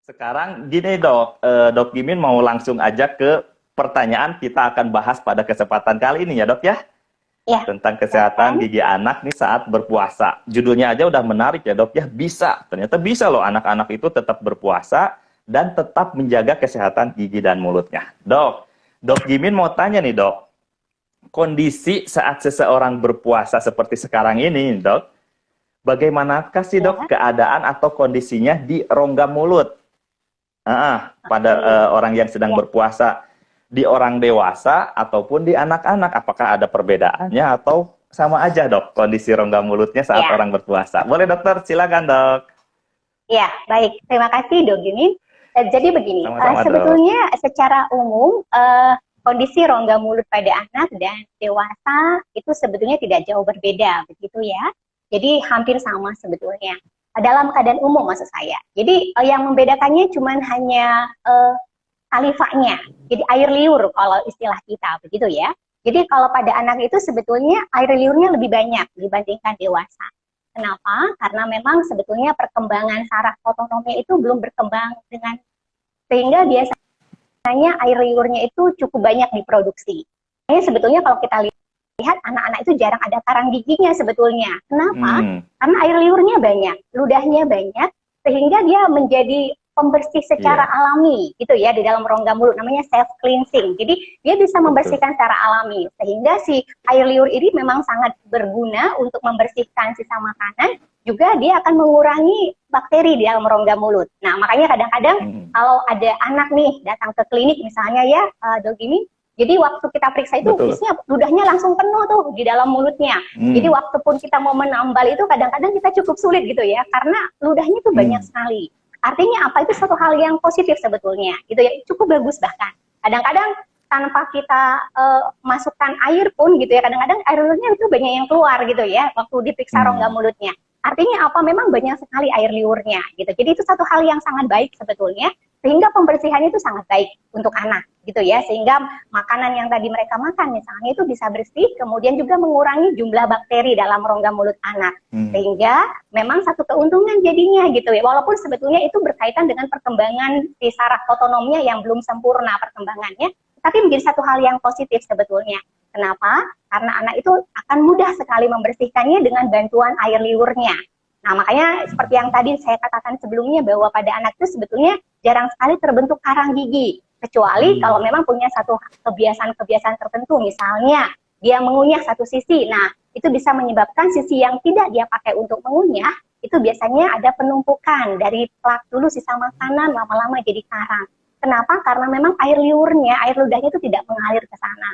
Sekarang gini dok, Dok Gimin mau langsung aja ke pertanyaan kita akan bahas pada kesempatan kali ini ya dok ya. Ya, Tentang kesehatan silakan. gigi anak nih saat berpuasa. Judulnya aja udah menarik ya dok ya, bisa. Ternyata bisa loh anak-anak itu tetap berpuasa dan tetap menjaga kesehatan gigi dan mulutnya. Dok Gimin mau tanya nih dok, kondisi saat seseorang berpuasa seperti sekarang ini dok, bagaimanakah sih Ya, dok keadaan atau kondisinya di rongga mulut? Pada oke. orang yang sedang Ya, berpuasa, di orang dewasa ataupun di anak-anak, apakah ada perbedaannya atau sama aja dok kondisi rongga mulutnya saat ya, orang berpuasa? Boleh dokter, silakan dok. ya. Baik. Terima kasih, Dok Gini. Jadi begini, Sama-sama dok. sebetulnya secara umum kondisi rongga mulut pada anak dan dewasa itu sebetulnya tidak jauh berbeda, begitu ya. Jadi hampir sama sebetulnya. Dalam keadaan umum maksud saya. Jadi yang membedakannya cuma hanya salivanya, jadi air liur kalau istilah kita, begitu ya. Jadi kalau pada anak itu sebetulnya air liurnya lebih banyak dibandingkan dewasa. Kenapa? Karena memang sebetulnya perkembangan saraf otonomnya itu belum berkembang dengan sehingga biasanya air liurnya itu cukup banyak diproduksi. Ini sebetulnya kalau kita lihat anak-anak itu jarang ada karang giginya sebetulnya. Kenapa? Hmm, Karena air liurnya banyak, ludahnya banyak, sehingga dia menjadi pembersih secara iya, alami gitu ya di dalam rongga mulut, namanya self cleansing. Jadi dia bisa betul. membersihkan secara alami sehingga si air liur ini memang sangat berguna untuk membersihkan sisa makanan, juga dia akan mengurangi bakteri di dalam rongga mulut. Nah, makanya kadang-kadang Hmm, kalau ada anak nih datang ke klinik misalnya ya, Dok ini, jadi waktu kita periksa itu betul. biasanya ludahnya langsung penuh tuh di dalam mulutnya. Jadi Hmm, waktu pun kita mau menambal itu kadang-kadang kita cukup sulit gitu ya, karena ludahnya tuh banyak hmm, sekali. Artinya apa? Itu satu hal yang positif sebetulnya, gitu ya, cukup bagus bahkan. Kadang-kadang tanpa kita masukkan air pun gitu ya, kadang-kadang air liurnya itu banyak yang keluar gitu ya, waktu diperiksa rongga hmm, mulutnya. Artinya apa? Memang banyak sekali air liurnya gitu. Jadi itu satu hal yang sangat baik sebetulnya, sehingga pembersihannya itu sangat baik untuk anak gitu ya, sehingga makanan yang tadi mereka makan misalnya itu bisa bersih, kemudian juga mengurangi jumlah bakteri dalam rongga mulut anak, hmm, sehingga memang satu keuntungan jadinya gitu ya, walaupun sebetulnya itu berkaitan dengan perkembangan si saraf otonomnya yang belum sempurna perkembangannya, tapi menjadi satu hal yang positif sebetulnya. Kenapa? Karena anak itu akan mudah sekali membersihkannya dengan bantuan air liurnya. Nah, makanya seperti yang tadi saya katakan sebelumnya bahwa pada anak itu sebetulnya jarang sekali terbentuk karang gigi. Kecuali kalau hmm. memang punya satu kebiasaan-kebiasaan tertentu, misalnya dia mengunyah satu sisi. Nah, itu bisa menyebabkan sisi yang tidak dia pakai untuk mengunyah, itu biasanya ada penumpukan dari plak dulu sisa makanan, lama-lama jadi karang. Kenapa? Karena memang air liurnya, air ludahnya itu tidak mengalir ke sana.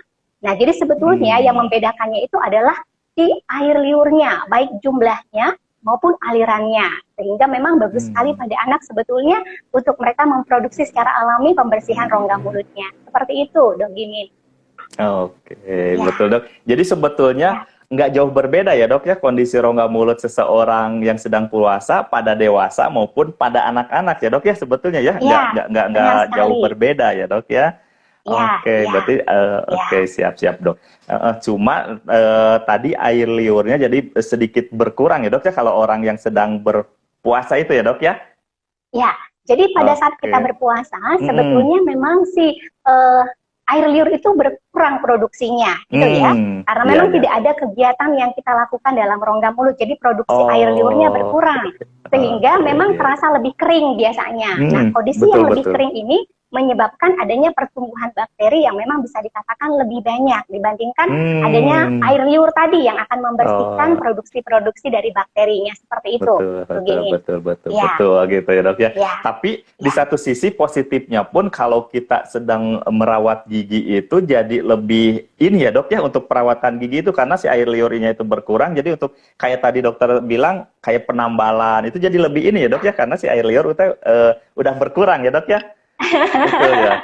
Nah, jadi sebetulnya yang Hmm, membedakannya itu adalah si air liurnya, baik jumlahnya maupun alirannya. Sehingga memang bagus sekali hmm. pada anak sebetulnya untuk mereka memproduksi secara alami pembersihan rongga mulutnya. Seperti itu, Dok Gimin. Oke, betul Ya, dok. Jadi sebetulnya ya, nggak jauh berbeda ya dok ya kondisi rongga mulut seseorang yang sedang puasa pada dewasa maupun pada anak-anak ya dok ya sebetulnya ya nggak ya, nggak nggak benar nggak jauh sekali. berbeda ya dok ya. Ya, Oke, ya, berarti oke ya, siap-siap dok. Cuma tadi air liurnya jadi sedikit berkurang ya dok ya kalau orang yang sedang berpuasa itu ya dok ya. ya. Jadi pada saat kita Oke. berpuasa, Mm-mm. sebetulnya memang si uh, air liur itu berkurang produksinya, gitu ya. Karena Iya memang ya. tidak ada kegiatan yang kita lakukan dalam rongga mulut, jadi produksi air liurnya Oh, berkurang. Sehingga oke, memang iya. terasa lebih kering biasanya. Nah, kondisi Betul yang lebih betul. kering ini menyebabkan adanya pertumbuhan bakteri yang memang bisa dikatakan lebih banyak dibandingkan adanya Hmm. air liur tadi yang akan membersihkan Oh, produksi-produksi dari bakterinya. Seperti itu, betul, betul, begini. betul, betul, Ya, betul, gitu ya dok ya. ya, Tapi di ya. satu sisi positifnya pun kalau kita sedang merawat gigi itu jadi lebih ini ya dok ya untuk perawatan gigi itu karena si air liurnya itu berkurang. Jadi untuk kayak tadi dokter bilang kayak penambalan itu jadi lebih ini ya dok ya karena si air liur itu udah berkurang ya dok ya. Betul ya.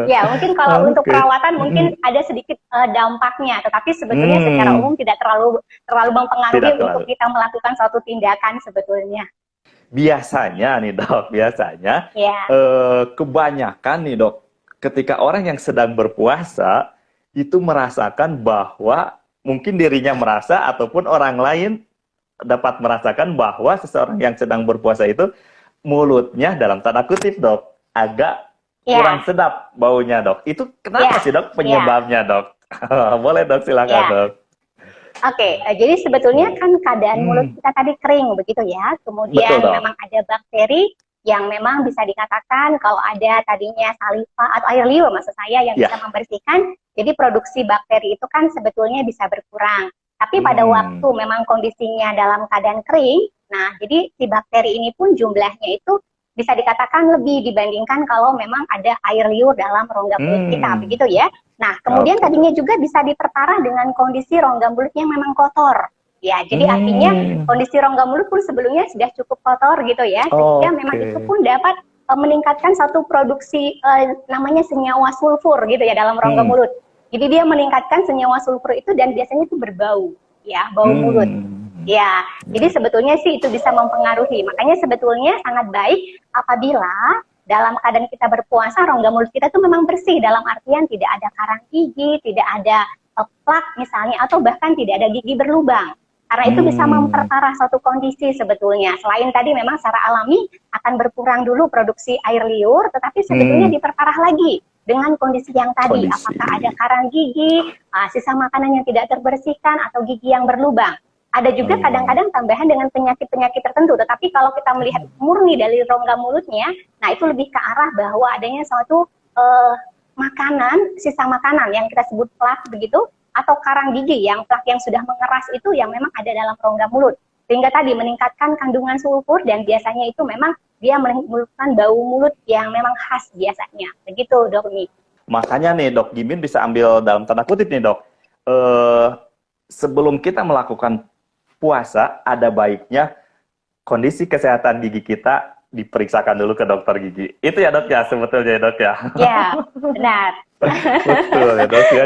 Ya, mungkin kalau untuk Oke. perawatan mungkin ada sedikit dampaknya, tetapi sebetulnya secara Hmm, umum tidak terlalu terlalu tidak mempengaruhi untuk terlalu. kita melakukan suatu tindakan sebetulnya. Biasanya nih dok, biasanya Ya, kebanyakan nih dok, ketika orang yang sedang berpuasa itu merasakan bahwa mungkin dirinya merasa ataupun orang lain dapat merasakan bahwa seseorang yang sedang berpuasa itu mulutnya dalam tanda kutip dok agak kurang sedap baunya dok. Itu kenapa sih dok penyebabnya dok? Boleh dok, silakan dok. Oke, jadi sebetulnya kan keadaan mulut kita tadi kering begitu ya. Kemudian memang ada bakteri yang memang bisa dikatakan kalau ada tadinya saliva atau air liur maksud saya yang bisa membersihkan. Jadi produksi bakteri itu kan sebetulnya bisa berkurang. Tapi pada waktu memang kondisinya dalam keadaan kering, nah jadi si bakteri ini pun jumlahnya itu bisa dikatakan lebih dibandingkan kalau memang ada air liur dalam rongga mulut kita, begitu ya. Nah, kemudian tadinya juga bisa diperparah dengan kondisi rongga mulut yang memang kotor. Ya, jadi artinya kondisi rongga mulut pun sebelumnya sudah cukup kotor gitu ya, sehingga memang itu pun dapat meningkatkan satu produksi namanya senyawa sulfur gitu ya dalam rongga mulut. Jadi dia meningkatkan senyawa sulfur itu dan biasanya itu berbau, ya, bau mulut. Ya, jadi sebetulnya sih itu bisa mempengaruhi. Makanya sebetulnya sangat baik apabila dalam keadaan kita berpuasa, rongga mulut kita tuh memang bersih dalam artian tidak ada karang gigi, tidak ada plak misalnya, atau bahkan tidak ada gigi berlubang. Karena itu bisa memperparah suatu kondisi sebetulnya. Selain tadi memang secara alami akan berkurang dulu produksi air liur, tetapi sebetulnya diperparah lagi dengan kondisi yang tadi. Apakah ada karang gigi, sisa makanan yang tidak terbersihkan, atau gigi yang berlubang. Ada juga kadang-kadang tambahan dengan penyakit-penyakit tertentu. Tetapi kalau kita melihat murni dari rongga mulutnya, nah itu lebih ke arah bahwa adanya suatu makanan, sisa makanan yang kita sebut plak begitu, atau karang gigi yang plak yang sudah mengeras itu yang memang ada dalam rongga mulut. Sehingga tadi meningkatkan kandungan sulfur dan biasanya itu memang dia menimbulkan bau mulut yang memang khas biasanya. Begitu dok nih. Makanya nih dok Gimin bisa ambil dalam tanda kutip nih dok. Sebelum kita melakukan puasa, ada baiknya kondisi kesehatan gigi kita diperiksakan dulu ke dokter gigi. Itu ya dok ya sebetulnya dok ya. Ya, benar. Betul ya dok ya.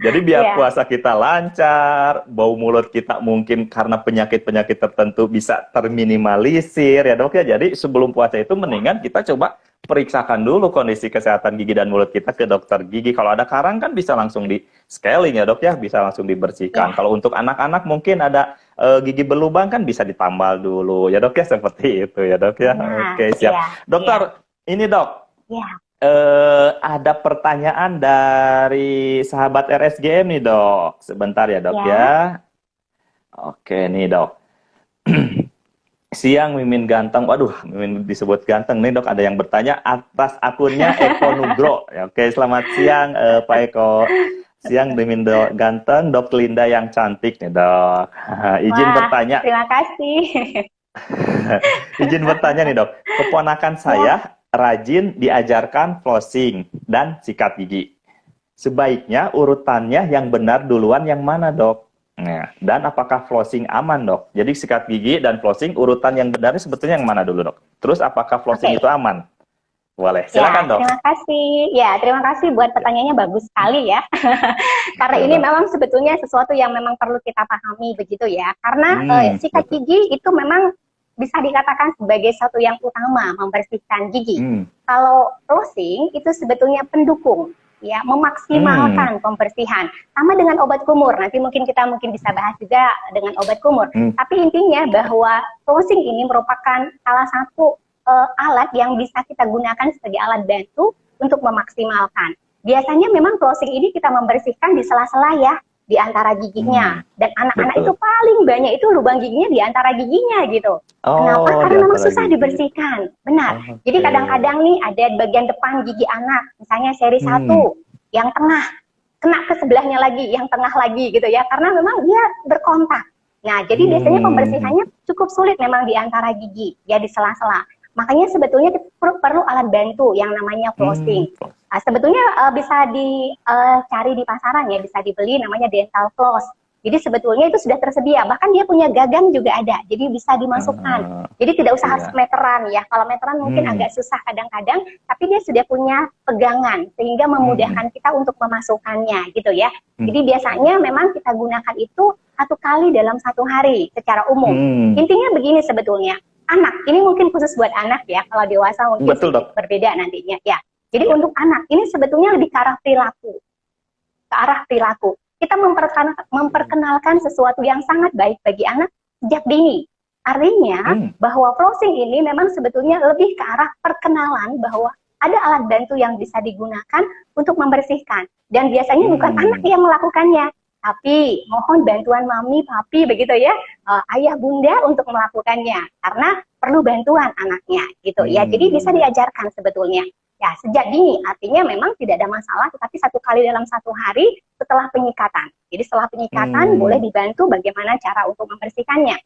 Jadi biar puasa kita lancar, bau mulut kita mungkin karena penyakit-penyakit tertentu bisa terminimalisir ya dok ya. Jadi sebelum puasa itu mendingan kita coba periksakan dulu kondisi kesehatan gigi dan mulut kita ke dokter gigi. Kalau ada karang kan bisa langsung di scaling ya dok ya, bisa langsung dibersihkan. Kalau untuk anak-anak mungkin ada gigi berlubang kan bisa ditambal dulu ya dok ya, seperti itu ya dok ya. Oke siap. Dokter, ini dok, ada pertanyaan dari sahabat RSGM nih dok. Sebentar ya dok ya. Oke nih dok. Siang Mimin ganteng, waduh Mimin disebut ganteng nih dok, ada yang bertanya atas akunnya Eko Nugro. Oke, selamat siang Pak Eko. Siang Mimin ganteng, Dok Linda yang cantik nih dok. Izin bertanya. Terima kasih. Izin bertanya nih dok, keponakan saya rajin diajarkan flossing dan sikat gigi. Sebaiknya urutannya yang benar duluan yang mana dok? Nah, dan apakah flossing aman dok? Jadi sikat gigi dan flossing urutan yang benarnya sebetulnya yang mana dulu dok? Terus apakah flossing itu aman? Boleh, silakan dok. Terima kasih. Ya, terima kasih buat pertanyaannya, bagus sekali ya. Karena ini memang sebetulnya sesuatu yang memang perlu kita pahami begitu ya. Karena sikat gigi itu memang bisa dikatakan sebagai satu yang utama membersihkan gigi. Kalau flossing itu sebetulnya pendukung. Ya, memaksimalkan pembersihan. Sama dengan obat kumur, nanti mungkin kita bisa bahas juga dengan obat kumur. Tapi intinya bahwa flossing ini merupakan salah satu alat yang bisa kita gunakan sebagai alat bantu untuk memaksimalkan. Biasanya memang flossing ini kita membersihkan di sela-sela ya, di antara giginya. Dan anak-anak itu paling banyak itu lubang giginya di antara giginya gitu. Kenapa? Karena memang susah dibersihkan. Benar. Jadi kadang-kadang nih ada bagian depan gigi anak, misalnya seri 1, yang tengah, kena ke sebelahnya lagi, yang tengah lagi gitu ya. Karena memang dia berkontak. Nah, jadi biasanya pembersihannya cukup sulit memang di antara gigi, ya di sela-sela. Makanya sebetulnya perlu alat bantu yang namanya flossing. Nah, sebetulnya bisa dicari di pasaran ya, bisa dibeli namanya dental floss. Jadi sebetulnya itu sudah tersedia, bahkan dia punya gagang juga ada, jadi bisa dimasukkan. Jadi tidak usah harus meteran ya, kalau meteran mungkin agak susah kadang-kadang, tapi dia sudah punya pegangan, sehingga memudahkan kita untuk memasukkannya gitu ya. Jadi biasanya memang kita gunakan itu 1 kali dalam 1 hari secara umum. Intinya begini sebetulnya, anak, ini mungkin khusus buat anak ya, kalau dewasa mungkin berbeda nantinya ya. Jadi untuk anak, ini sebetulnya lebih ke arah perilaku. Kita memperkenalkan sesuatu yang sangat baik bagi anak sejak dini. Artinya bahwa flossing ini memang sebetulnya lebih ke arah perkenalan bahwa ada alat bantu yang bisa digunakan untuk membersihkan. Dan biasanya bukan anak yang melakukannya, tapi mohon bantuan mami, papi, begitu ya, ayah, bunda untuk melakukannya. Karena perlu bantuan anaknya, gitu ya. Jadi bisa diajarkan sebetulnya. Ya, sejak dini, artinya memang tidak ada masalah, tetapi 1 kali dalam 1 hari setelah penyikatan. Jadi setelah penyikatan boleh dibantu bagaimana cara untuk membersihkannya.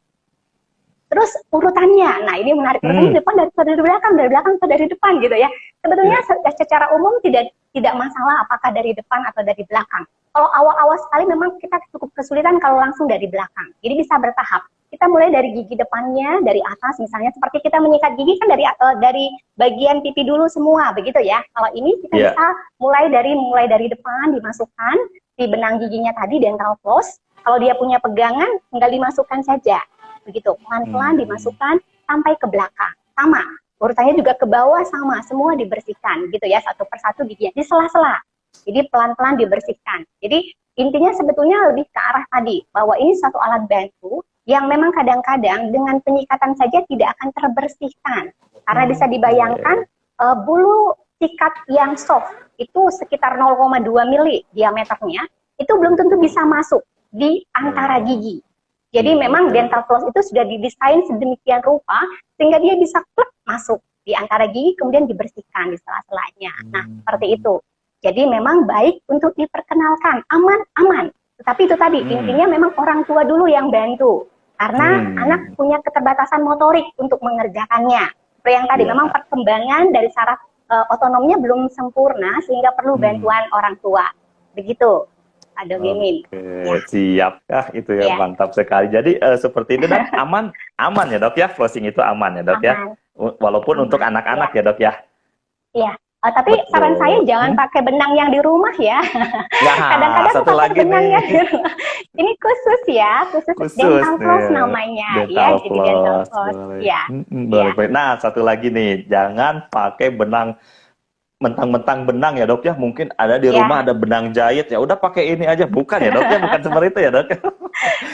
Terus urutannya, nah ini menarik, urutannya depan dari belakang atau dari depan gitu ya. Sebetulnya secara umum tidak masalah apakah dari depan atau dari belakang. Kalau awal-awal sekali memang kita cukup kesulitan kalau langsung dari belakang. Jadi bisa bertahap. Kita mulai dari gigi depannya, dari atas misalnya, seperti kita menyikat gigi kan dari bagian pipi dulu semua, begitu ya. Kalau ini kita bisa mulai dari depan, dimasukkan di benang giginya tadi, dental floss. Kalau dia punya pegangan, tinggal dimasukkan saja. Begitu, pelan-pelan dimasukkan sampai ke belakang. Sama, urutannya juga ke bawah sama, semua dibersihkan gitu ya, satu persatu giginya, di sela-sela. Jadi pelan-pelan dibersihkan. Jadi intinya sebetulnya lebih ke arah tadi, bahwa ini satu alat bantu yang memang kadang-kadang dengan penyikatan saja tidak akan terbersihkan. Karena bisa dibayangkan bulu sikat yang soft, itu sekitar 0,2 mili diameternya, itu belum tentu bisa masuk di antara gigi. Jadi memang dental floss itu sudah didesain sedemikian rupa sehingga dia bisa plek masuk di antara gigi kemudian dibersihkan di sela-selanya. Nah, seperti itu. Jadi memang baik untuk diperkenalkan, aman. Tetapi itu tadi intinya memang orang tua dulu yang bantu. Karena anak punya keterbatasan motorik untuk mengerjakannya. Seperti yang tadi memang perkembangan dari saraf otonomnya belum sempurna sehingga perlu bantuan orang tua. Begitu. Dok Gimin. Siap itu ya, mantap sekali. Jadi seperti itu, Dok, aman ya Dok ya, flossing itu aman ya Dok ya, walaupun untuk anak-anak ya Dok ya. Iya, tapi saran saya jangan pakai benang yang di rumah ya. Kadang-kadang satu lagi benang nih. yang di rumah. Ini khusus dental floss namanya ya, jadi dental floss. Nah, satu lagi nih, jangan pakai benang mentang-mentang benang ya Dok ya, mungkin ada di rumah ada benang jahit, ya udah pakai ini aja, bukan ya Dok ya, bukan seperti itu ya Dok.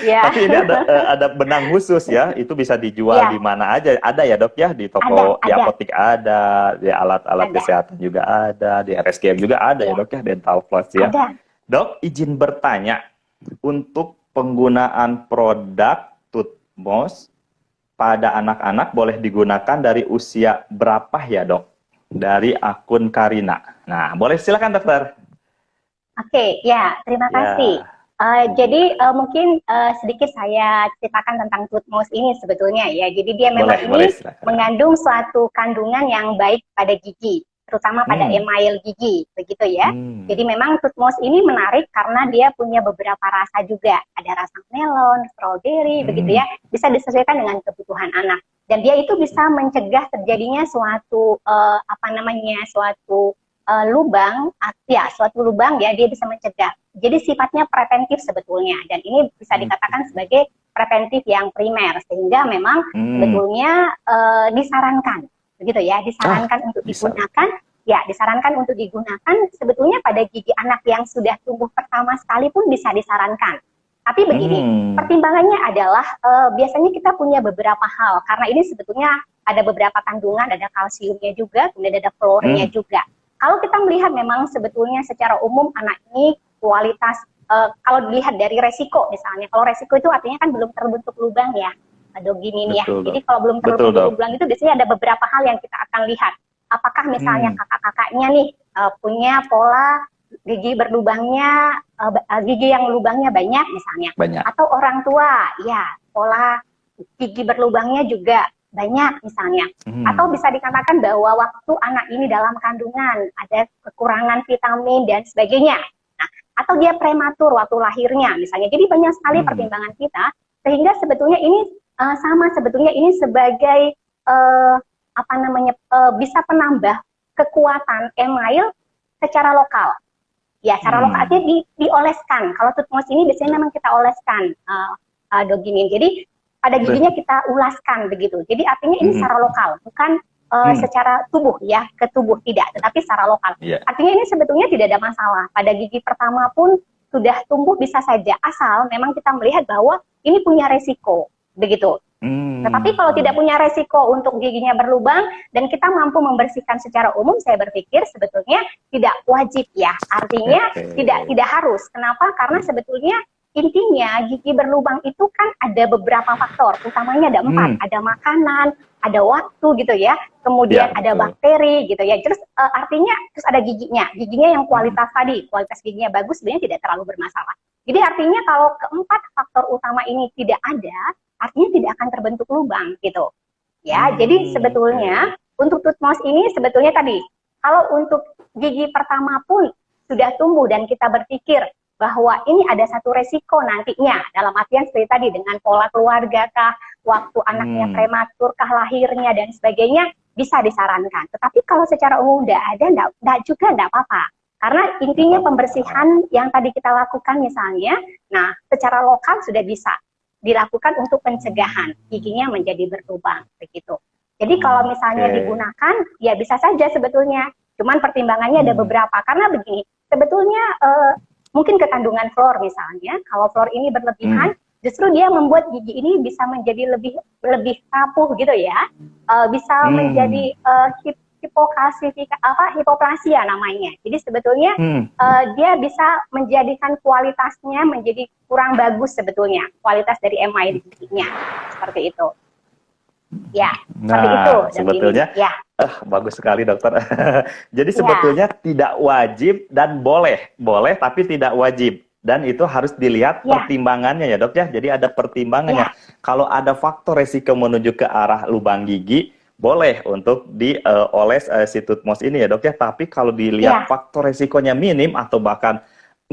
Tapi ini ada benang khusus ya, itu bisa dijual di mana aja, ada ya Dok ya, di toko, di apotek ada, di alat-alat kesehatan juga ada, di RSGM juga ada ya Dok ya, dental floss ya. Dok, izin bertanya, untuk penggunaan produk Tutmos pada anak-anak boleh digunakan dari usia berapa ya Dok? Dari akun Karina. Nah, boleh silakan Dokter. Oke, terima kasih. Jadi mungkin sedikit saya ceritakan tentang Tutmos ini sebetulnya ya. Jadi dia memang mengandung suatu kandungan yang baik pada gigi, terutama pada email gigi, begitu ya. Jadi memang Tutmos ini menarik karena dia punya beberapa rasa juga. Ada rasa melon, strawberry, begitu ya. Bisa disesuaikan dengan kebutuhan anak. Dan dia itu bisa mencegah terjadinya suatu suatu lubang ya, dia bisa mencegah. Jadi sifatnya preventif sebetulnya, dan ini bisa dikatakan sebagai preventif yang primer, sehingga memang sebetulnya disarankan, begitu ya, disarankan untuk digunakan sebetulnya pada gigi anak yang sudah tumbuh pertama sekalipun bisa disarankan. Tapi begini, pertimbangannya adalah biasanya kita punya beberapa hal, karena ini sebetulnya ada beberapa kandungan, ada kalsiumnya juga, kemudian ada fluornya juga. Kalau kita melihat memang sebetulnya secara umum anak ini kualitas, kalau dilihat dari resiko misalnya, kalau resiko itu artinya kan belum terbentuk lubang ya, Dok Gimin ya. Jadi kalau belum terbentuk lubang itu biasanya ada beberapa hal yang kita akan lihat. Apakah misalnya kakak-kakaknya nih punya pola gigi berlubangnya, gigi yang lubangnya banyak misalnya, atau orang tua ya pola gigi berlubangnya juga banyak misalnya, atau bisa dikatakan bahwa waktu anak ini dalam kandungan ada kekurangan vitamin dan sebagainya, atau dia prematur waktu lahirnya misalnya. Jadi banyak sekali pertimbangan kita, sehingga sebetulnya ini sebetulnya ini sebagai bisa penambah kekuatan email secara lokal. Ya, secara lokal artinya dioleskan. Kalau Tutmos ini biasanya memang kita oleskan, Dok Gimin. Jadi pada giginya kita ulaskan begitu. Jadi artinya ini secara lokal, bukan secara tubuh ya, ke tubuh tidak, tetapi secara lokal. Artinya ini sebetulnya tidak ada masalah. Pada gigi pertama pun sudah tumbuh bisa saja, asal memang kita melihat bahwa ini punya resiko, begitu. Tetapi kalau tidak punya resiko untuk giginya berlubang dan kita mampu membersihkan secara umum, saya berpikir sebetulnya tidak wajib ya. Artinya tidak harus. Kenapa? Karena sebetulnya intinya gigi berlubang itu kan ada beberapa faktor, utamanya ada 4, ada makanan, ada waktu gitu ya, kemudian ada bakteri gitu ya. Terus artinya terus ada giginya yang kualitas tadi, kualitas giginya bagus sebenarnya tidak terlalu bermasalah. Jadi artinya kalau keempat faktor utama ini tidak ada, artinya tidak akan terbentuk lubang gitu. Ya, jadi sebetulnya untuk tooth mouse ini sebetulnya tadi, kalau untuk gigi pertama pun sudah tumbuh dan kita berpikir bahwa ini ada satu resiko nantinya, dalam artian seperti tadi dengan pola keluarga kah, waktu anaknya prematur kah lahirnya dan sebagainya, bisa disarankan. Tetapi kalau secara umum udah ada, enggak apa-apa. Karena intinya pembersihan yang tadi kita lakukan misalnya, nah secara lokal sudah bisa dilakukan untuk pencegahan giginya menjadi berlubang begitu. Jadi kalau misalnya digunakan, ya bisa saja sebetulnya. Cuman pertimbangannya ada beberapa. Karena begini, sebetulnya mungkin kekandungan fluor misalnya, kalau fluor ini berlebihan, justru dia membuat gigi ini bisa menjadi lebih rapuh gitu ya, bisa menjadi hipoplasia namanya. Jadi sebetulnya dia bisa menjadikan kualitasnya menjadi kurang bagus sebetulnya, kualitas dari email giginya seperti itu. Ya, seperti itu. Sebetulnya ya. Bagus sekali dokter. Jadi sebetulnya tidak wajib dan boleh tapi tidak wajib. Dan itu harus dilihat pertimbangannya ya dok ya. Jadi ada pertimbangannya. Kalau ada faktor resiko menuju ke arah lubang gigi, boleh untuk dioles si tooth mouse ini ya dok ya. Tapi kalau dilihat faktor resikonya minim atau bahkan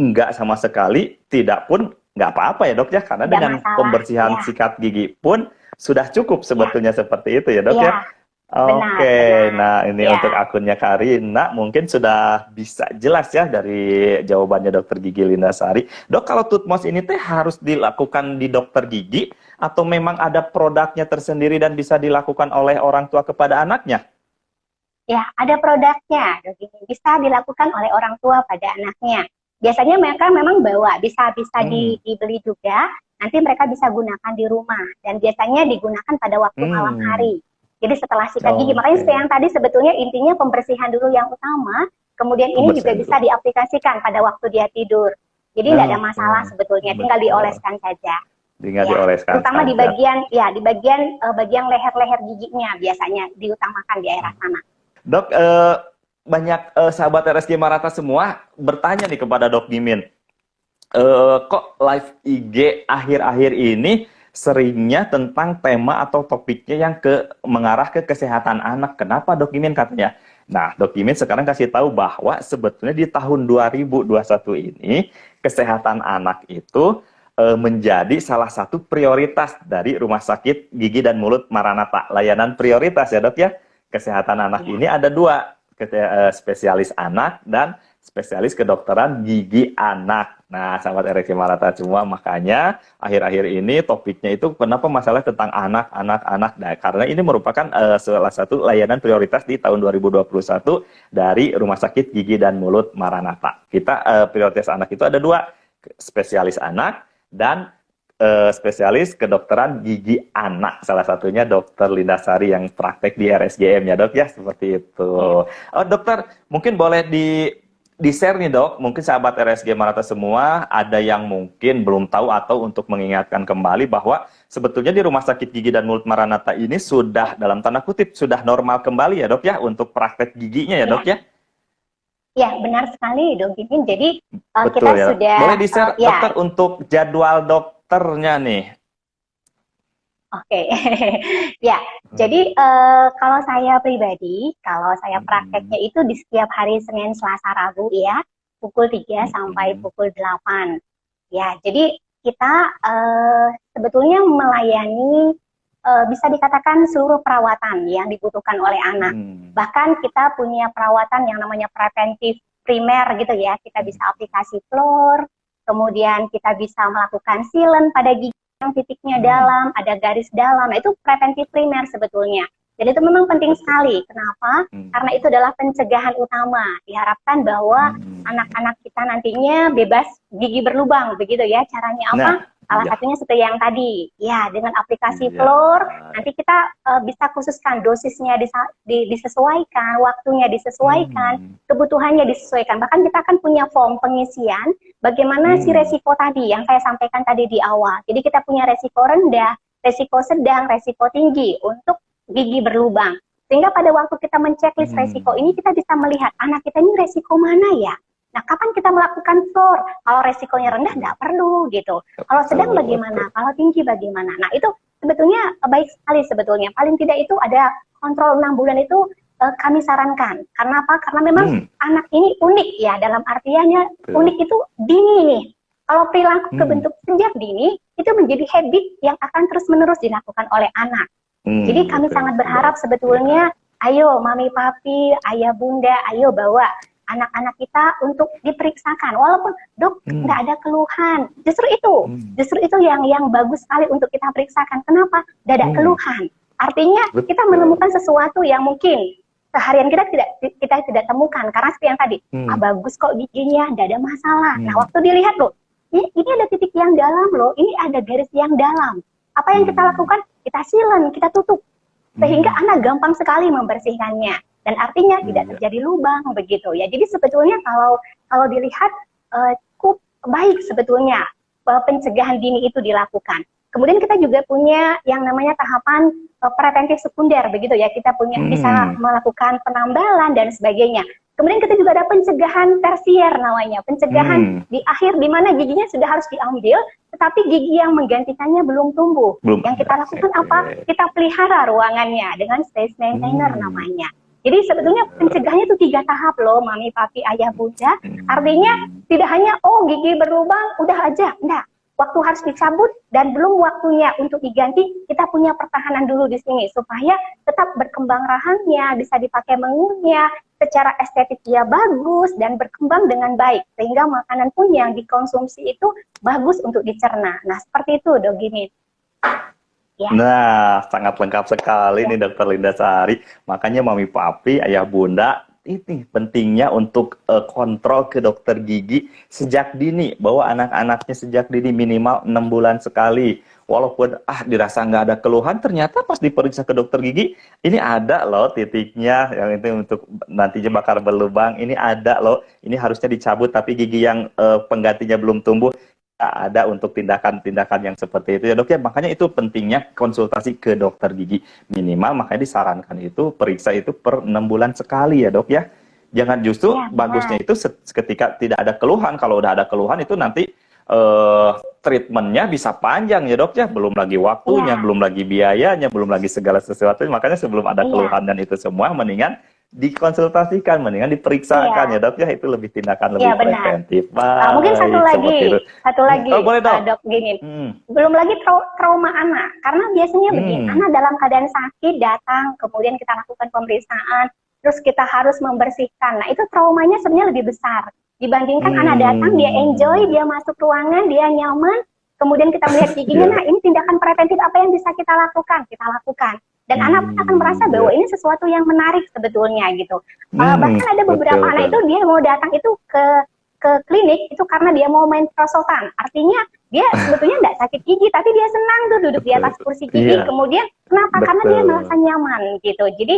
enggak sama sekali, tidak pun nggak apa-apa ya dok ya. Karena dengan pembersihan sikat gigi pun sudah cukup sebetulnya seperti itu ya dok ya. Oke, nah ini untuk akunnya Karina mungkin sudah bisa jelas ya dari jawabannya dokter gigi Lindasari. Dok, kalau tooth mouse ini teh harus dilakukan di dokter gigi atau memang ada produknya tersendiri dan bisa dilakukan oleh orang tua kepada anaknya? Ya, ada produknya, bisa dilakukan oleh orang tua pada anaknya. Biasanya mereka memang bawa, bisa dibeli juga. Nanti mereka bisa gunakan di rumah dan biasanya digunakan pada waktu malam hari. Jadi setelah sikat gigi, makanya yang tadi sebetulnya intinya pembersihan dulu yang utama, kemudian ini juga bisa diaplikasikan pada waktu dia tidur. Jadi tidak ada masalah sebetulnya, tinggal dioleskan saja. Tinggal dioleskan. Terutama di bagian leher-leher giginya biasanya diutamakan di daerah sana. Dok, banyak sahabat RSG Marata semua bertanya nih kepada Dok Gimin. Kok live IG akhir-akhir ini seringnya tentang tema atau topiknya yang mengarah ke kesehatan anak. Kenapa Dok Gimin katanya? Nah, Dok Gimin sekarang kasih tahu bahwa sebetulnya di tahun 2021 ini kesehatan anak itu menjadi salah satu prioritas dari Rumah Sakit Gigi dan Mulut Maranatha. Layanan prioritas ya dok ya. Kesehatan anak ini ada 2, spesialis anak dan spesialis kedokteran gigi anak. Nah, sahabat RSG Marata semua, makanya akhir-akhir ini topiknya itu kenapa masalah tentang anak-anak. Nah, karena ini merupakan salah satu layanan prioritas di tahun 2021 dari Rumah Sakit Gigi dan Mulut Maranatha. Kita prioritas anak itu ada 2, spesialis anak dan spesialis kedokteran gigi anak. Salah satunya Dokter Lindasari yang praktek di RSGM ya dok ya, seperti itu. Dokter, mungkin boleh di-share nih dok, mungkin sahabat RSG Marata semua ada yang mungkin belum tahu atau untuk mengingatkan kembali bahwa sebetulnya di Rumah Sakit Gigi dan Mulut Maranatha ini sudah dalam tanda kutip sudah normal kembali ya dok ya untuk praktek giginya ya dok ya. Ya, benar sekali dok Gimin. Jadi betul, kita ya. sudah boleh di-share dokter untuk jadwal dokternya nih. Oke, ya. Jadi kalau saya pribadi, kalau saya prakteknya itu di setiap hari Senin, Selasa, Rabu ya, pukul 3 sampai pukul 8. Ya, jadi kita sebetulnya melayani bisa dikatakan seluruh perawatan yang dibutuhkan oleh anak. Bahkan kita punya perawatan yang namanya preventif primer gitu ya. Kita bisa aplikasi fluor, kemudian kita bisa melakukan sealant pada gigi yang titiknya dalam, ada garis dalam. Nah, itu preventif primer sebetulnya. Dan itu memang penting sekali. Kenapa? Karena itu adalah pencegahan utama. Diharapkan bahwa anak-anak kita nantinya bebas gigi berlubang, begitu ya. Caranya apa? Salah Iya. satunya seperti yang tadi, ya dengan aplikasi Iya. Floor, nanti kita bisa khususkan dosisnya disesuaikan, waktunya disesuaikan, Hmm. kebutuhannya disesuaikan. Bahkan kita akan punya form pengisian bagaimana si Hmm. resiko tadi yang saya sampaikan tadi di awal. Jadi kita punya resiko rendah, resiko sedang, resiko tinggi untuk gigi berlubang. Sehingga pada waktu kita menceklis resiko ini, Hmm. kita bisa melihat anak kita ini resiko mana ya. Nah, kapan kita melakukan floor? Kalau resikonya rendah, Betul. nggak perlu gitu. Kalau sedang Betul, bagaimana? betul. Kalau tinggi bagaimana? Nah, itu sebetulnya baik sekali sebetulnya. Paling tidak itu ada kontrol 6 bulan itu kami sarankan. Karena apa? Karena memang Hmm. anak ini unik ya, dalam artiannya Betul. unik itu dini nih. Kalau perilaku Hmm. kebentuk sejak dini, itu menjadi habit yang akan terus-menerus dilakukan oleh anak. Jadi kami Betul, sangat betul. berharap Ya. sebetulnya, ayo mami papi, ayah bunda, ayo bawa anak-anak kita untuk diperiksakan. Walaupun dok nggak ada keluhan, justru itu yang bagus sekali untuk kita periksakan. Kenapa? Nggak ada keluhan. Artinya kita Betul. menemukan sesuatu yang mungkin seharian kita tidak temukan. Karena seperti yang tadi, bagus kok giginya, nggak ada masalah. Nah waktu dilihat loh, ini ada titik yang dalam loh, ini ada garis yang dalam. Apa yang kita lakukan? Kita silen, kita tutup. Sehingga anak gampang sekali membersihkannya. Dan artinya tidak terjadi lubang begitu ya. Jadi sebetulnya kalau dilihat cukup baik sebetulnya pencegahan dini itu dilakukan. Kemudian kita juga punya yang namanya tahapan preventif sekunder begitu ya. Kita punya bisa melakukan penambalan dan sebagainya. Kemudian kita juga ada pencegahan tersier namanya, pencegahan di akhir di mana giginya sudah harus diambil, tetapi gigi yang menggantikannya belum tumbuh. Yang kita lakukan apa? Kita pelihara ruangannya dengan space maintainer namanya. Jadi sebetulnya pencegahannya itu 3 tahap loh, mami, papi, ayah, bunda. Artinya tidak hanya gigi berlubang, udah aja, enggak. Waktu harus dicabut dan belum waktunya untuk diganti, kita punya pertahanan dulu di sini supaya tetap berkembang rahangnya, bisa dipakai mengunyah, secara estetik dia bagus dan berkembang dengan baik sehingga makanan pun yang dikonsumsi itu bagus untuk dicerna. Nah seperti itu Dok Gimin. Ya. Nah sangat lengkap sekali nih Dokter Linda Sari. Makanya mami papi ayah bunda ini pentingnya untuk kontrol ke dokter gigi sejak dini, bahwa anak-anaknya sejak dini minimal 6 bulan sekali. Walaupun dirasa nggak ada keluhan, ternyata pas diperiksa ke dokter gigi ini ada loh titiknya yang itu untuk nantinya bakal berlubang, ini ada loh, ini harusnya dicabut tapi gigi yang penggantinya belum tumbuh. Ada untuk tindakan-tindakan yang seperti itu ya dok ya. Makanya itu pentingnya konsultasi ke dokter gigi minimal, makanya disarankan itu periksa itu per 6 bulan sekali ya dok ya. Jangan justru bagusnya itu ketika tidak ada keluhan. Kalau udah ada keluhan itu nanti treatmentnya bisa panjang ya dok ya. Belum lagi waktunya, belum lagi biayanya, belum lagi segala sesuatu. Makanya sebelum ada keluhan dan itu semua mendingan dikonsultasikan, mendingan diperiksakan ya dok ya, itu lebih tindakan lebih preventif. Mungkin satu lagi boleh, dok gini, belum lagi trauma anak, karena biasanya begini, anak dalam keadaan sakit datang, kemudian kita lakukan pemeriksaan, terus kita harus membersihkan. Nah itu traumanya sebenarnya lebih besar dibandingkan anak datang, dia enjoy, dia masuk ruangan, dia nyaman, kemudian kita melihat giginya. Nah ini tindakan preventif apa yang bisa kita lakukan. Dan anak pun akan merasa bahwa ini sesuatu yang menarik sebetulnya gitu. Bahkan ada beberapa anak itu dia mau datang itu ke klinik itu karena dia mau main prosotan. Artinya dia sebetulnya tidak sakit gigi, tapi dia senang tuh duduk di atas kursi gigi. Kemudian kenapa? Karena dia merasa nyaman gitu. Jadi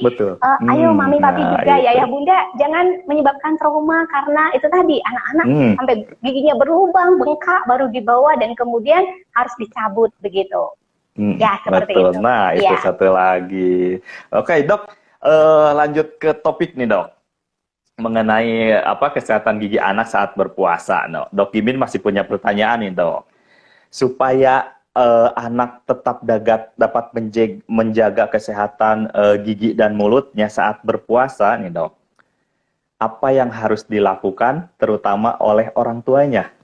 ayo mami papi juga ya bunda, jangan menyebabkan trauma karena itu tadi anak-anak sampai giginya berlubang, bengkak baru dibawa dan kemudian harus dicabut begitu. Ya, seperti betul. itu. Nah, itu satu lagi. Oke, dok, lanjut ke topik nih, dok. Mengenai kesehatan gigi anak saat berpuasa. No. Dok Gimin masih punya pertanyaan nih, dok. Supaya anak tetap dapat menjaga kesehatan gigi dan mulutnya saat berpuasa nih, dok. Apa yang harus dilakukan terutama oleh orang tuanya?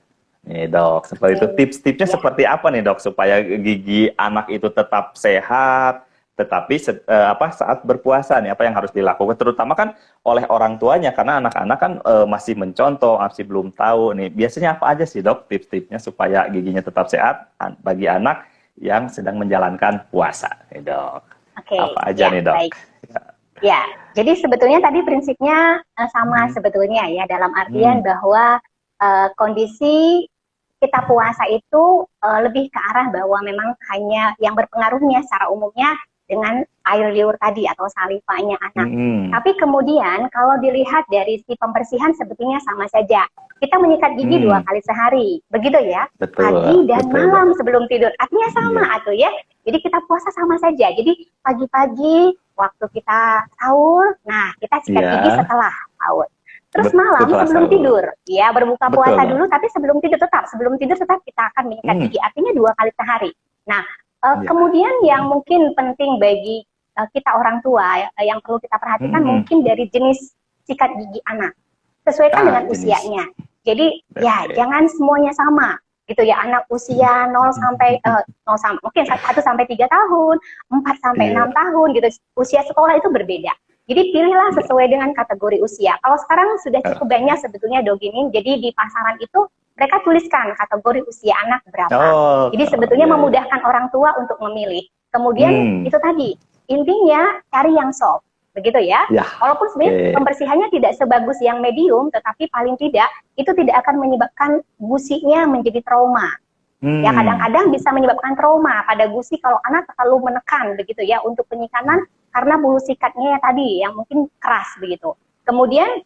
Nih dok, seperti itu tips-tipsnya seperti apa nih dok supaya gigi anak itu tetap sehat, tetapi saat berpuasa nih apa yang harus dilakukan terutama kan oleh orang tuanya karena anak-anak kan masih mencontoh, masih belum tahu nih. Biasanya apa aja sih dok tips-tipsnya supaya giginya tetap sehat bagi anak yang sedang menjalankan puasa nih dok? Apa aja nih dok? Baik. Ya, jadi sebetulnya tadi prinsipnya sama sebetulnya ya dalam artian bahwa kondisi kita puasa itu lebih ke arah bahwa memang hanya yang berpengaruhnya secara umumnya dengan air liur tadi atau salivanya anak. Tapi kemudian kalau dilihat dari si pembersihan sebetulnya sama saja. Kita menyikat gigi 2 kali sehari, begitu ya. Betul, Pagi dan betul, malam sebelum tidur. Artinya sama atau ya. Jadi kita puasa sama saja. Jadi pagi-pagi waktu kita sahur, nah kita sikat gigi setelah sahur. Terus malam sebelum tidur, ya berbuka puasa dulu, tapi sebelum tidur tetap kita akan menyikat gigi. Artinya 2 kali sehari. Nah, kemudian yang mungkin penting bagi kita orang tua yang perlu kita perhatikan mungkin dari jenis sikat gigi anak. Sesuaikan dengan usianya. Jadi ya jangan semuanya sama gitu ya. Anak usia 0 sampai mungkin 1 sampai 3 tahun, 4 sampai 6 tahun gitu. Usia sekolah itu berbeda. Jadi pilihlah sesuai dengan kategori usia. Kalau sekarang sudah cukup banyak sebetulnya dogimin. Jadi di pasaran itu mereka tuliskan kategori usia anak berapa. Jadi sebetulnya memudahkan orang tua untuk memilih. Kemudian itu tadi, intinya cari yang soft. Begitu ya. Walaupun sebenarnya pembersihannya tidak sebagus yang medium, tetapi paling tidak itu tidak akan menyebabkan gusinya menjadi trauma. Ya kadang-kadang bisa menyebabkan trauma pada gusi kalau anak terlalu menekan begitu ya untuk penyikanan karena bulu sikatnya tadi yang mungkin keras begitu. Kemudian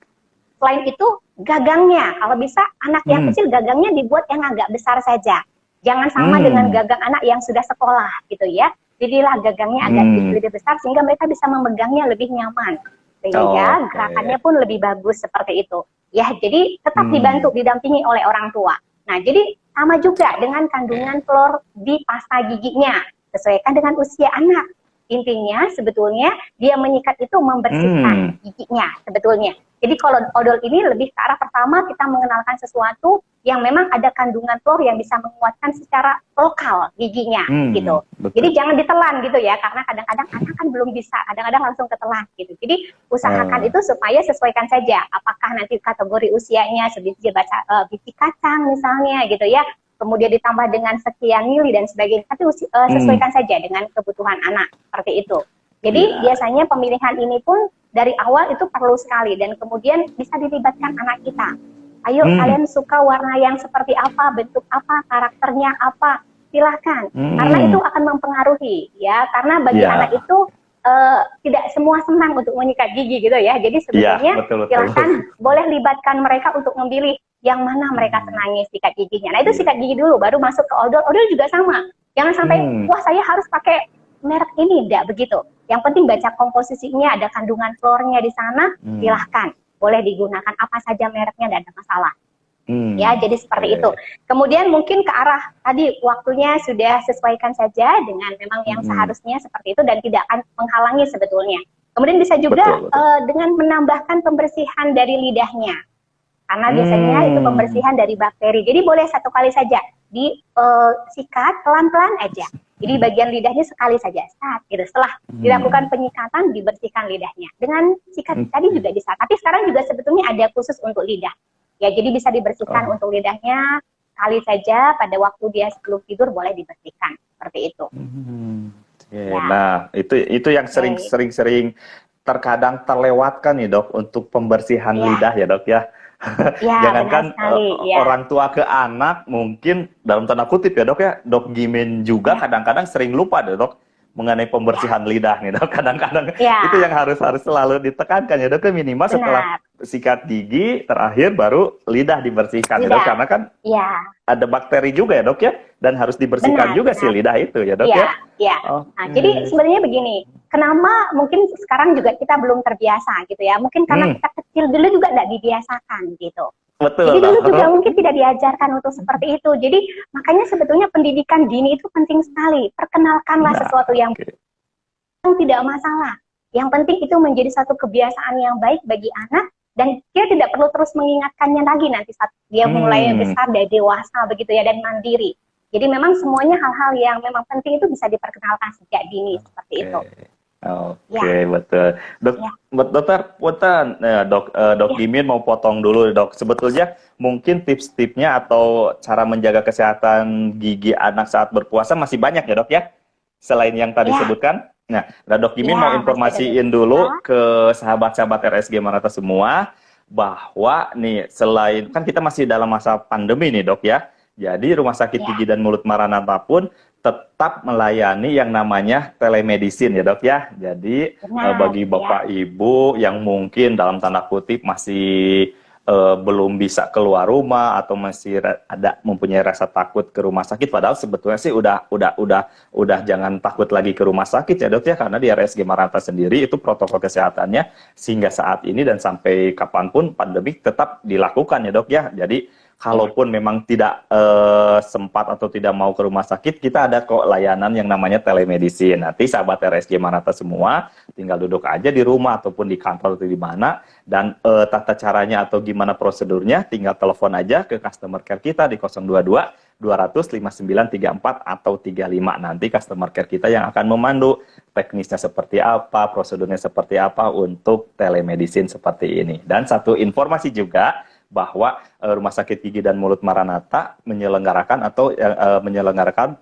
selain itu gagangnya, kalau bisa anak yang kecil gagangnya dibuat yang agak besar saja. Jangan sama dengan gagang anak yang sudah sekolah gitu ya. Jadilah gagangnya agak lebih besar sehingga mereka bisa memegangnya lebih nyaman. Sehingga gerakannya pun lebih bagus seperti itu. Ya, jadi tetap dibantu, didampingi oleh orang tua. Nah, jadi sama juga dengan kandungan klor di pasta giginya. Sesuaikan dengan usia anak. Intinya sebetulnya dia menyikat itu membersihkan giginya sebetulnya. Jadi kalau odol ini lebih ke arah pertama kita mengenalkan sesuatu yang memang ada kandungan klor yang bisa menguatkan secara lokal giginya gitu. Betul. Jadi jangan ditelan gitu ya, karena kadang-kadang anak kan belum bisa, kadang-kadang langsung ketelan gitu. Jadi usahakan itu supaya sesuaikan saja. Apakah nanti kategori usianya sebiji biji kacang misalnya gitu ya. Kemudian ditambah dengan sekian mili dan sebagainya, tapi sesuaikan saja dengan kebutuhan anak, seperti itu. Jadi biasanya pemilihan ini pun dari awal itu perlu sekali, dan kemudian bisa dilibatkan anak kita. Ayo kalian suka warna yang seperti apa, bentuk apa, karakternya apa, silahkan. Karena itu akan mempengaruhi, ya. Karena bagi anak itu tidak semua senang untuk menyikat gigi gitu ya. Jadi sebetulnya silahkan boleh libatkan mereka untuk memilih yang mana mereka senangi sikat giginya. Nah itu sikat gigi dulu, baru masuk ke odol. Odol juga sama. Jangan sampai, wah saya harus pakai merek ini, tidak begitu. Yang penting baca komposisinya, ada kandungan klornya di sana, silahkan. Boleh digunakan apa saja mereknya, tidak ada masalah. Ya, jadi seperti itu. Kemudian mungkin ke arah tadi waktunya sudah sesuaikan saja dengan memang yang seharusnya seperti itu dan tidak akan menghalangi sebetulnya. Kemudian bisa juga dengan menambahkan pembersihan dari lidahnya. Karena biasanya itu pembersihan dari bakteri. Jadi boleh 1 kali saja disikat pelan-pelan aja. Jadi bagian lidahnya sekali saja. Gitu. Setelah dilakukan penyikatan, dibersihkan lidahnya. Dengan sikat tadi juga bisa. Tapi sekarang juga sebetulnya ada khusus untuk lidah. Ya, jadi bisa dibersihkan untuk lidahnya kali saja pada waktu dia sebelum tidur boleh dibersihkan. Seperti itu. Nah, itu yang sering terkadang terlewatkan nih dok untuk pembersihan lidah ya dok ya. Jangankan orang tua ke anak, mungkin dalam tanda kutip ya dok ya, dok Gimin juga kadang-kadang sering lupa deh dok mengenai pembersihan lidah nih dok. Kadang-kadang itu yang harus selalu ditekankan ya dok, minimal setelah sikat gigi terakhir baru lidah dibersihkan ya dok, karena kan ada bakteri juga ya dok ya, dan harus dibersihkan juga si lidah itu ya dok ya. Nah, jadi sebenarnya begini, kenapa mungkin sekarang juga kita belum terbiasa gitu ya, mungkin karena kita kecil dulu juga tidak dibiasakan gitu. Jadi dulu juga mungkin tidak diajarkan untuk seperti itu. Jadi makanya sebetulnya pendidikan dini itu penting sekali. Perkenalkanlah sesuatu yang tidak masalah. Yang penting itu menjadi satu kebiasaan yang baik bagi anak, dan dia tidak perlu terus mengingatkannya lagi nanti saat dia mulai besar dan dewasa begitu ya, dan mandiri. Jadi memang semuanya hal-hal yang memang penting itu bisa diperkenalkan sejak dini seperti itu. Betul. Dokter, Dok Gimin mau potong dulu dok. Sebetulnya mungkin tips-tipsnya atau cara menjaga kesehatan gigi anak saat berpuasa masih banyak ya dok ya, selain yang tadi sebutkan. Nah, Dok Gimin mau informasiin dulu ke sahabat-sahabat RSG Maranatha semua bahwa nih selain kan kita masih dalam masa pandemi nih dok ya. Jadi Rumah Sakit Ya, Gigi dan Mulut Maranatha pun tetap melayani yang namanya telemedicine ya dok ya. Jadi benar. bagi Ya, bapak ibu yang mungkin dalam tanda kutip masih belum bisa keluar rumah atau masih ada mempunyai rasa takut ke rumah sakit, padahal sebetulnya sih udah jangan takut lagi ke rumah sakit ya dok ya, karena di RSG Maranatha sendiri itu protokol kesehatannya sehingga saat ini dan sampai kapanpun pandemi tetap dilakukan ya dok ya. Jadi ya, kalaupun memang tidak sempat atau tidak mau ke rumah sakit, kita ada kok layanan yang namanya telemedicine. Nanti sahabat RSG Maranatha semua tinggal duduk aja di rumah ataupun di kantor atau di mana, dan tata caranya atau gimana prosedurnya tinggal telepon aja ke customer care kita di 022 200 5934 atau 35. Nanti customer care kita yang akan memandu teknisnya seperti apa, prosedurnya seperti apa untuk telemedicine seperti ini. Dan satu informasi juga bahwa Rumah Sakit Gigi dan Mulut Maranatha menyelenggarakan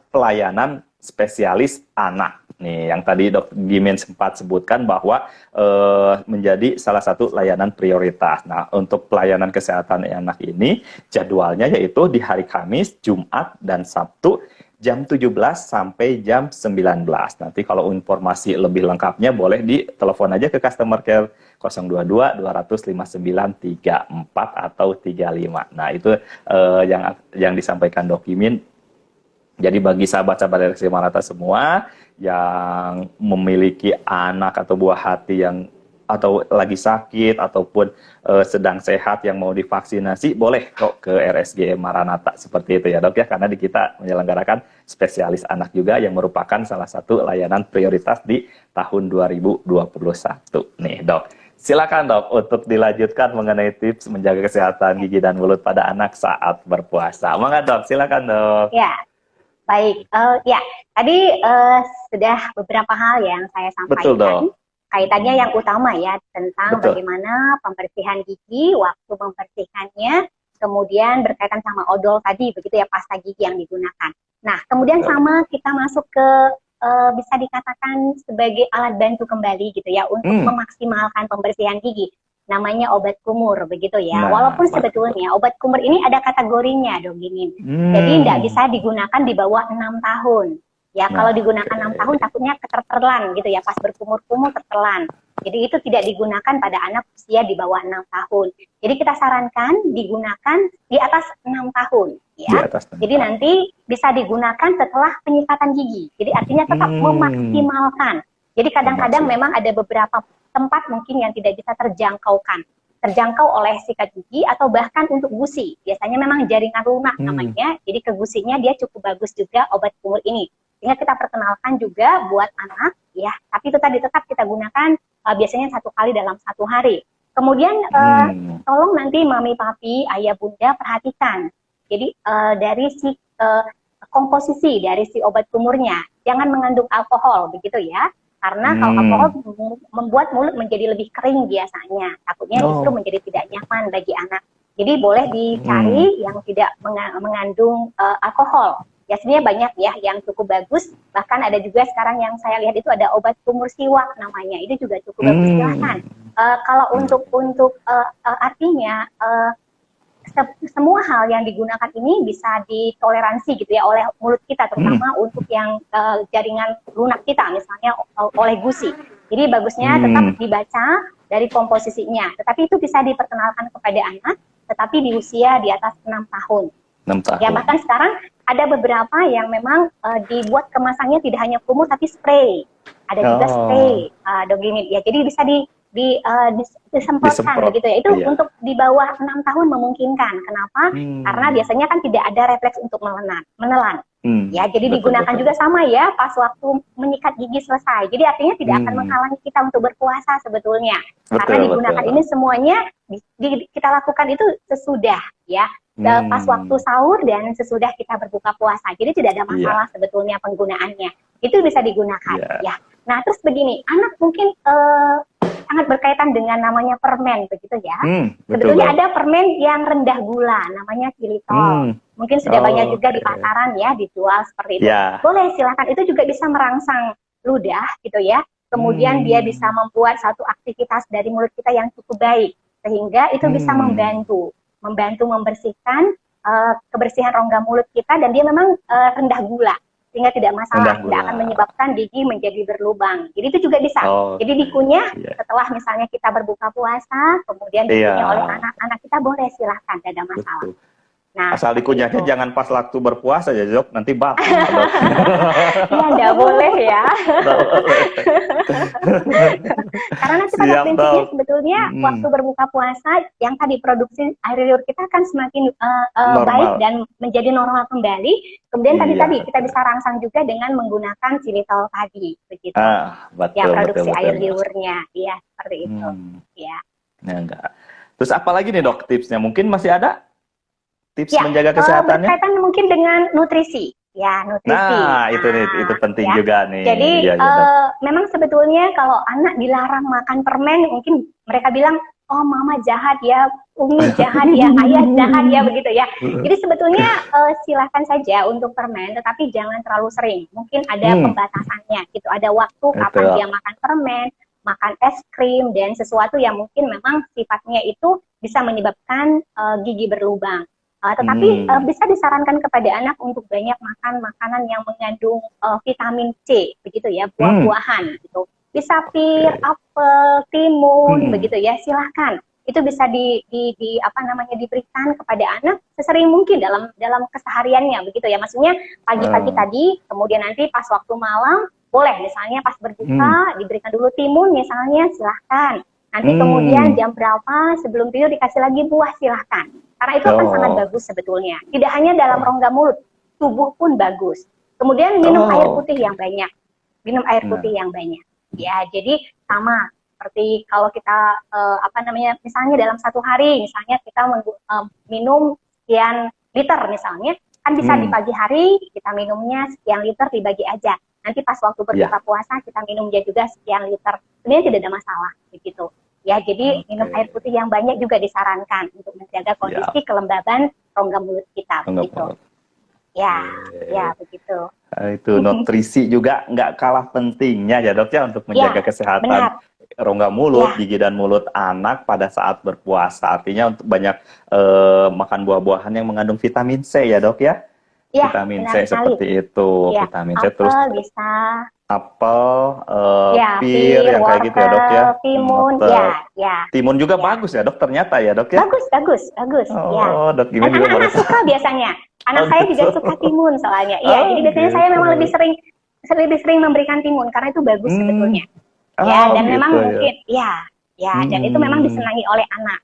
pelayanan spesialis anak. Nih, yang tadi Dok Gimin sempat sebutkan bahwa menjadi salah satu layanan prioritas. Nah, untuk pelayanan kesehatan anak ini jadwalnya yaitu di hari Kamis, Jumat, dan Sabtu jam 17 sampai jam 19. Nanti kalau informasi lebih lengkapnya boleh ditelepon aja ke customer care 022 200 5934 atau 35. Nah, itu yang disampaikan Dok Gimin. Jadi bagi sahabat-sahabat RSG Maranatha semua yang memiliki anak atau buah hati yang atau lagi sakit ataupun sedang sehat yang mau divaksinasi, boleh kok ke RSG Maranatha seperti itu ya dok ya, karena di kita menyelenggarakan spesialis anak juga yang merupakan salah satu layanan prioritas di tahun 2021 nih dok. Silakan dok untuk dilanjutkan mengenai tips menjaga kesehatan gigi dan mulut pada anak saat berpuasa. Monggo dok, silakan dok. ya. Baik, ya, tadi sudah beberapa hal yang saya Betul sampaikan. dok. Kaitannya yang utama ya, tentang Betul. bagaimana pembersihan gigi, waktu membersihkannya, kemudian berkaitan sama odol tadi, begitu ya, pasta gigi yang digunakan. Nah, kemudian Betul. sama kita masuk ke, bisa dikatakan sebagai alat bantu kembali gitu ya, untuk memaksimalkan pembersihan gigi. Namanya obat kumur, begitu ya. Nah, Walaupun betul. sebetulnya obat kumur ini ada kategorinya, Dok Gini. Jadi tidak bisa digunakan di bawah 6 tahun. Ya, kalau Nah, digunakan 6 tahun takutnya ketertelan gitu ya, pas berkumur-kumur tertelan. Jadi itu tidak digunakan pada anak usia di bawah 6 tahun. Jadi kita sarankan digunakan di atas 6 tahun. Di Ya. atas Jadi nanti bisa digunakan setelah penyikatan gigi. Jadi artinya tetap memaksimalkan. Jadi kadang-kadang memang ada beberapa tempat mungkin yang tidak bisa terjangkau oleh sikat gigi atau bahkan untuk gusi. Biasanya memang jaringan lunak namanya, jadi ke gusinya dia cukup bagus juga obat kumur ini. Sehingga kita perkenalkan juga buat anak, ya. Tapi itu tadi tetap kita gunakan biasanya 1 kali dalam 1 hari. Kemudian tolong nanti mami, papi, ayah, bunda perhatikan. Jadi dari si komposisi dari si obat kumurnya, jangan mengandung alkohol, begitu ya. Karena kalau alkohol membuat mulut menjadi lebih kering biasanya. Takutnya justru menjadi tidak nyaman bagi anak. Jadi boleh dicari yang tidak mengandung alkohol. Ya sebenarnya banyak ya yang cukup bagus. Bahkan ada juga sekarang yang saya lihat itu ada obat kumur siwak namanya. Itu juga cukup bagus. Silahkan. Kalau untuk artinya semua hal yang digunakan ini bisa ditoleransi gitu ya oleh mulut kita, terutama untuk yang jaringan lunak kita, misalnya oleh gusi. Jadi bagusnya tetap dibaca dari komposisinya, tetapi itu bisa diperkenalkan kepada anak, tetapi di usia di atas 6 tahun. 6 tahun. Ya bahkan sekarang ada beberapa yang memang dibuat kemasannya tidak hanya kumur tapi spray. Ada juga spray, Dogimit. Ya jadi bisa disemprotkan gitu ya. Itu untuk di bawah 6 tahun memungkinkan. Kenapa? Karena biasanya kan tidak ada refleks untuk menelan. Ya, jadi digunakan juga sama ya pas waktu menyikat gigi selesai. Jadi artinya tidak akan menghalangi kita untuk berpuasa sebetulnya. Karena digunakan ini semuanya kita lakukan itu sesudah ya. Pas waktu sahur dan sesudah kita berbuka puasa. Jadi tidak ada masalah sebetulnya penggunaannya. Itu bisa digunakan ya. Nah, terus begini, anak mungkin sangat berkaitan dengan namanya permen begitu ya. Sebetulnya ada permen yang rendah gula, namanya xilitol. Mungkin sudah banyak juga di pasaran ya dijual seperti itu. Boleh silakan, itu juga bisa merangsang ludah gitu ya. Kemudian dia bisa membuat satu aktivitas dari mulut kita yang cukup baik, sehingga itu bisa membantu membersihkan kebersihan rongga mulut kita, dan dia memang rendah gula, sehingga tidak masalah, Rendah tidak akan gula. menyebabkan gigi menjadi berlubang. Jadi itu juga bisa. Jadi Oke. dikunyah Iya. setelah misalnya kita berbuka puasa, kemudian dikunyah oleh Iya, anak-anak kita, boleh, silahkan, tidak ada masalah. betul. Nah, Asal seperti dikunyahnya itu. jangan pas waktu berpuasa ya, Dok. Nanti batal, Dok. Iya, tidak boleh ya. Nggak boleh. Karena nanti pada Siap, prinsipnya Dok. sebetulnya waktu berbuka puasa yang tadi produksi air liur kita akan semakin baik Normal. dan menjadi normal kembali. Kemudian Iya, tadi kita betul. bisa rangsang juga dengan menggunakan xylitol tadi, begitu. Ah, Ya, betul, betul, produksi betul, air Dok. liurnya, ya seperti itu. Hmm, Ya. ya enggak. Terus apa lagi nih, Dok, tipsnya? Mungkin masih ada tips Ya, menjaga kesehatannya? berkaitan mungkin dengan nutrisi. Ya, nutrisi. Nah, itu nih, itu penting Ya. juga nih. Jadi, Iya, iya, Dok. memang sebetulnya kalau anak dilarang makan permen, mungkin mereka bilang, oh mama jahat ya, umi jahat ya, ayah jahat ya, begitu ya. Jadi sebetulnya silakan saja untuk permen, tetapi jangan terlalu sering. Mungkin ada pembatasannya, gitu. Ada waktu kapan Betul. dia makan permen, makan es krim, dan sesuatu yang mungkin memang sifatnya itu bisa menyebabkan gigi berlubang. Tetapi bisa disarankan kepada anak untuk banyak makan makanan yang mengandung vitamin C, begitu ya, buah-buahan gitu. Bisa pir, apel, timun, begitu ya. Silahkan. Itu bisa diberikan kepada anak sesering mungkin dalam kesehariannya, begitu ya. Maksudnya pagi-pagi tadi, kemudian nanti pas waktu malam boleh, misalnya pas berbuka diberikan dulu timun misalnya, silahkan. Nanti kemudian jam berapa sebelum tidur dikasih lagi buah, silahkan. Karena itu akan sangat bagus sebetulnya. Tidak hanya dalam rongga mulut, tubuh pun bagus. Kemudian minum air putih yang banyak. Minum air putih yang banyak. Ya, jadi sama seperti kalau kita misalnya dalam satu hari, misalnya kita minum sekian liter misalnya, kan bisa di pagi hari kita minumnya sekian liter, dibagi aja. Nanti pas waktu berbuka puasa kita minumnya juga sekian liter. Sebenarnya tidak ada masalah begitu. Ya, jadi minum air putih yang banyak juga disarankan untuk menjaga kondisi kelembaban rongga mulut kita, begitu. Ya, ya begitu. Itu nutrisi juga nggak kalah pentingnya ya, Dok, ya, untuk menjaga kesehatan rongga mulut, gigi dan mulut anak pada saat berpuasa. Artinya untuk banyak makan buah-buahan yang mengandung vitamin C ya, Dok, ya. Ya, vitamin C seperti itu, vitamin C, terus bisa apel, ya, pir, yang kayak gitu ya, Dok, ya. timun, ya. Timun juga bagus ya, Dok, ternyata ya, Dok, ya. Bagus. Oh, Dok, Dan anak-anak suka biasanya. Anak saya juga suka timun soalnya. Iya, jadi biasanya saya memang lebih sering memberikan timun karena itu bagus sebetulnya. Ya, dan memang mungkin dan itu memang disenangi oleh anak.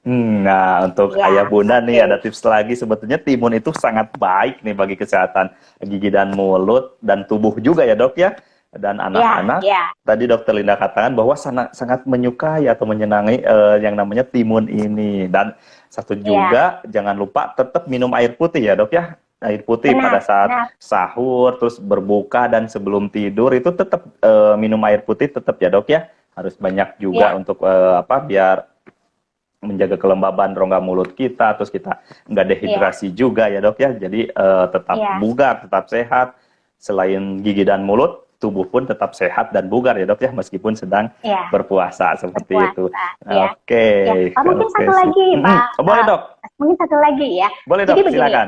Nah, untuk ayah bunda nih ada tips lagi, sebetulnya timun itu sangat baik nih bagi kesehatan gigi dan mulut dan tubuh juga ya, Dok, ya. Dan anak-anak, tadi Dokter Linda katakan bahwa sangat menyukai atau menyenangi yang namanya timun ini. Dan satu juga, jangan lupa tetap minum air putih ya, Dok, ya. Air putih pada saat sahur, terus berbuka dan sebelum tidur itu tetap minum air putih tetap ya, Dok, ya. Harus banyak juga untuk biar menjaga kelembaban rongga mulut kita, terus kita nggak dehidrasi juga ya, Dok, ya. Jadi tetap bugar, tetap sehat. Selain gigi dan mulut, tubuh pun tetap sehat dan bugar ya, Dok, ya, meskipun sedang berpuasa seperti itu. Oke. Mungkin satu lagi, Pak. Boleh, Dok. Mungkin satu lagi ya. Boleh, Jadi Dok, begini, silakan.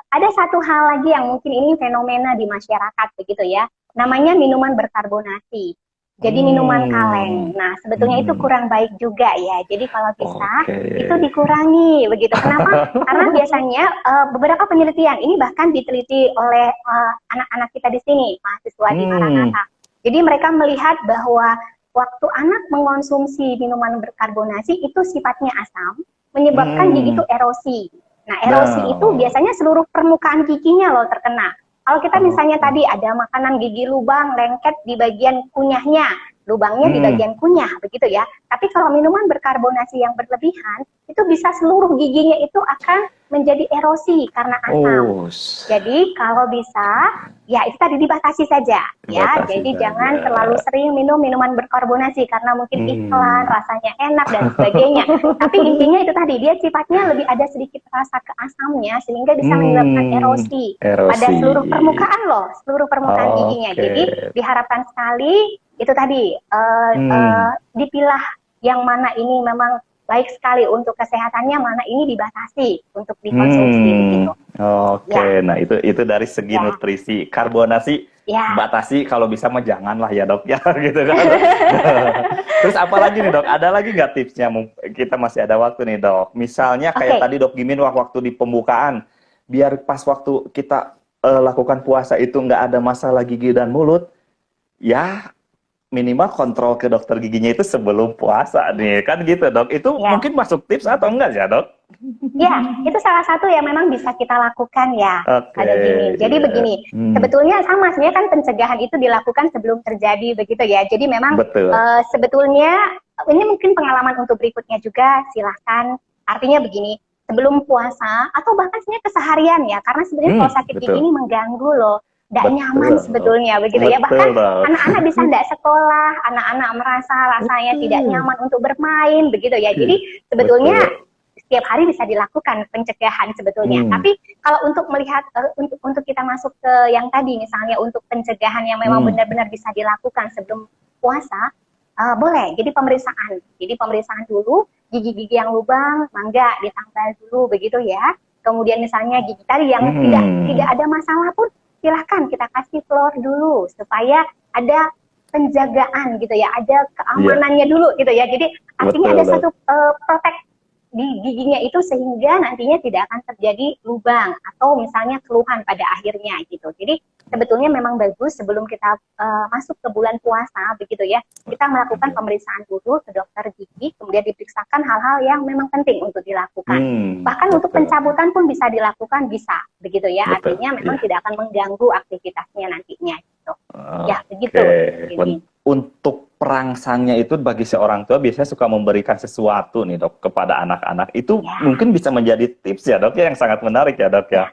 ada satu hal lagi yang mungkin ini fenomena di masyarakat begitu ya. Namanya minuman berkarbonasi. Jadi minuman kaleng. Nah, sebetulnya itu kurang baik juga ya. Jadi kalau bisa itu dikurangi begitu. Kenapa? Karena biasanya beberapa penelitian ini bahkan diteliti oleh anak-anak kita di sini, mahasiswa di Maranatha. Jadi mereka melihat bahwa waktu anak mengonsumsi minuman berkarbonasi itu sifatnya asam, menyebabkan gigi itu erosi. Nah, erosi itu biasanya seluruh permukaan giginya loh terkena. Kalau kita misalnya tadi ada makanan gigi lubang, lengket di bagian kunyahnya, lubangnya di bagian kunyah, begitu ya. Tapi kalau minuman berkarbonasi yang berlebihan, itu bisa seluruh giginya itu akan menjadi erosi karena asam. Jadi kalau bisa, ya itu tadi dibatasi saja, ya. Jadi jangan terlalu sering minum minuman berkarbonasi karena mungkin iklan, rasanya enak dan sebagainya. Tapi intinya itu tadi, dia sifatnya lebih ada sedikit rasa keasamnya sehingga bisa menyebabkan erosi pada seluruh permukaan loh, seluruh permukaan giginya. Jadi diharapkan sekali itu tadi dipilah yang mana ini memang baik sekali untuk kesehatannya, mana ini dibatasi untuk dikonsumsi begitu. Oke, nah itu dari segi Ya. nutrisi. Karbonasi Ya. batasi, kalau bisa mah janganlah ya dok ya gitu kan. Terus apa lagi nih dok? Ada lagi nggak tipsnya? Kita masih ada waktu nih dok. Misalnya kayak Oke. tadi dok Gimin waktu di pembukaan, biar pas waktu kita lakukan puasa itu nggak ada masalah gigi dan mulut, ya minimal kontrol ke dokter giginya itu sebelum puasa nih kan gitu dok. Itu Ya. mungkin masuk tips atau enggak ya dok? Ya, itu salah satu yang memang bisa kita lakukan ya, Oke, ada gini. Jadi iya. begini, sebetulnya sama sebenarnya kan pencegahan itu dilakukan sebelum terjadi begitu ya. Jadi memang Betul. sebetulnya ini mungkin pengalaman untuk berikutnya juga silahkan. Artinya begini, sebelum puasa atau bahkan sebenarnya keseharian ya, karena sebenarnya kalau sakit gigi betul. ini mengganggu loh, tidak Betul. nyaman sebetulnya begitu ya. Bahkan Betul, Dok. anak-anak bisa tidak sekolah, anak-anak merasa rasanya tidak nyaman untuk bermain begitu ya. Jadi sebetulnya Betul. setiap hari bisa dilakukan pencegahan sebetulnya. Tapi kalau untuk melihat untuk kita masuk ke yang tadi misalnya untuk pencegahan yang memang benar-benar bisa dilakukan sebelum puasa, boleh. Jadi pemeriksaan. Jadi pemeriksaan dulu gigi-gigi yang lubang, mangga ditambal dulu begitu ya. Kemudian misalnya gigi tadi yang tidak ada masalah pun silahkan kita kasih fluor dulu supaya ada penjagaan gitu ya, ada keamanannya dulu gitu ya. Jadi artinya ada satu protek di giginya itu sehingga nantinya tidak akan terjadi lubang atau misalnya keluhan pada akhirnya gitu. Jadi sebetulnya memang bagus sebelum kita masuk ke bulan puasa begitu ya, kita melakukan pemeriksaan dulu ke dokter gigi, kemudian diperiksakan hal-hal yang memang penting untuk dilakukan. Bahkan untuk pencabutan pun bisa dilakukan, bisa begitu ya. Artinya memang tidak akan mengganggu aktivitasnya nantinya gitu. Ya begitu. Untuk perangsangnya itu bagi seorang tua biasanya suka memberikan sesuatu nih dok kepada anak-anak. Itu mungkin bisa menjadi tips ya dok ya, yang sangat menarik ya dok ya.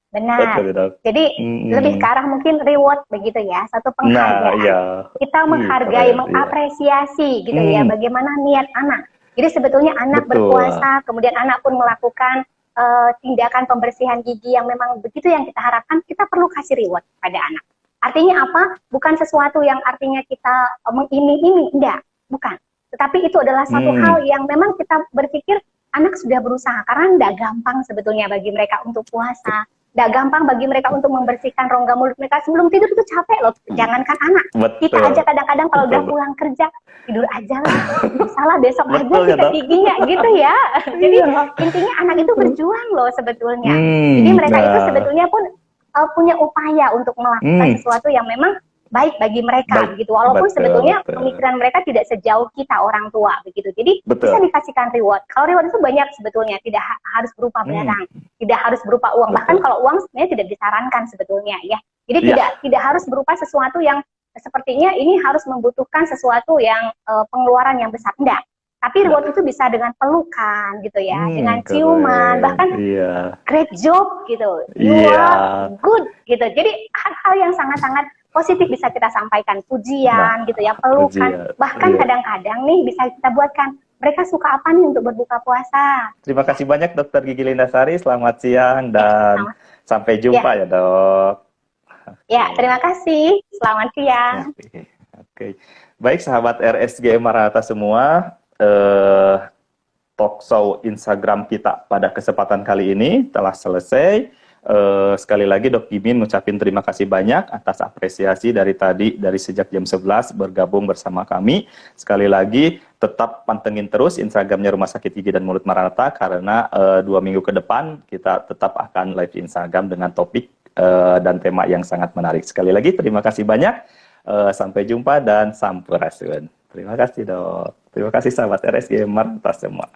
Benar. Betul, dok. Jadi lebih ke arah mungkin reward begitu ya, satu penghargaan. Nah, iya. Kita menghargai, mengapresiasi gitu ya, bagaimana niat anak. Jadi sebetulnya anak berpuasa, kemudian anak pun melakukan tindakan pembersihan gigi yang memang begitu yang kita harapkan, kita perlu kasih reward pada anak. Artinya apa? Bukan sesuatu yang artinya kita mengiming-iming, enggak, bukan. Tetapi itu adalah satu hal yang memang kita berpikir anak sudah berusaha, karena enggak gampang sebetulnya bagi mereka untuk puasa. Enggak gampang bagi mereka untuk membersihkan rongga mulut mereka sebelum tidur, itu capek loh. Jangankan anak. Kita aja kadang-kadang kalau udah pulang kerja, tidur aja lah. Salah besok aja sikat giginya gitu ya. Jadi intinya anak itu berjuang loh sebetulnya. Jadi mereka itu sebetulnya pun punya upaya untuk melakukan sesuatu yang memang baik bagi mereka begitu, walaupun sebetulnya pemikiran mereka tidak sejauh kita orang tua begitu. Jadi bisa dikasihkan reward. Kalau reward itu banyak sebetulnya, tidak harus berupa barang, tidak harus berupa uang. Bahkan kalau uang sebenarnya tidak disarankan sebetulnya ya. Jadi tidak harus berupa sesuatu yang sepertinya ini harus membutuhkan sesuatu yang pengeluaran yang besar, enggak. Tapi reward itu bisa dengan pelukan gitu ya, dengan ciuman, bahkan great job gitu, you are good gitu. Jadi hal-hal yang sangat-sangat positif bisa kita sampaikan, pujian gitu ya, pelukan. Bahkan kadang-kadang nih bisa kita buatkan, mereka suka apa nih untuk berbuka puasa. Terima kasih banyak Dr. Gigi Lindasari, selamat siang dan sampai jumpa ya dok. Ya, terima kasih, selamat siang. Oke. Baik sahabat RSG Maranatha semua, talk show Instagram kita pada kesempatan kali ini telah selesai. Sekali lagi Dok Gimin ngucapin terima kasih banyak atas apresiasi dari tadi, dari sejak jam 11 bergabung bersama kami. Sekali lagi tetap pantengin terus Instagramnya Rumah Sakit Gigi dan Mulut Maranatha, karena 2 minggu ke depan kita tetap akan live Instagram dengan topik dan tema yang sangat menarik. Sekali lagi terima kasih banyak, sampai jumpa dan sampurasun. Terima kasih dok. Terima kasih sahabat RSG Maranatha semua.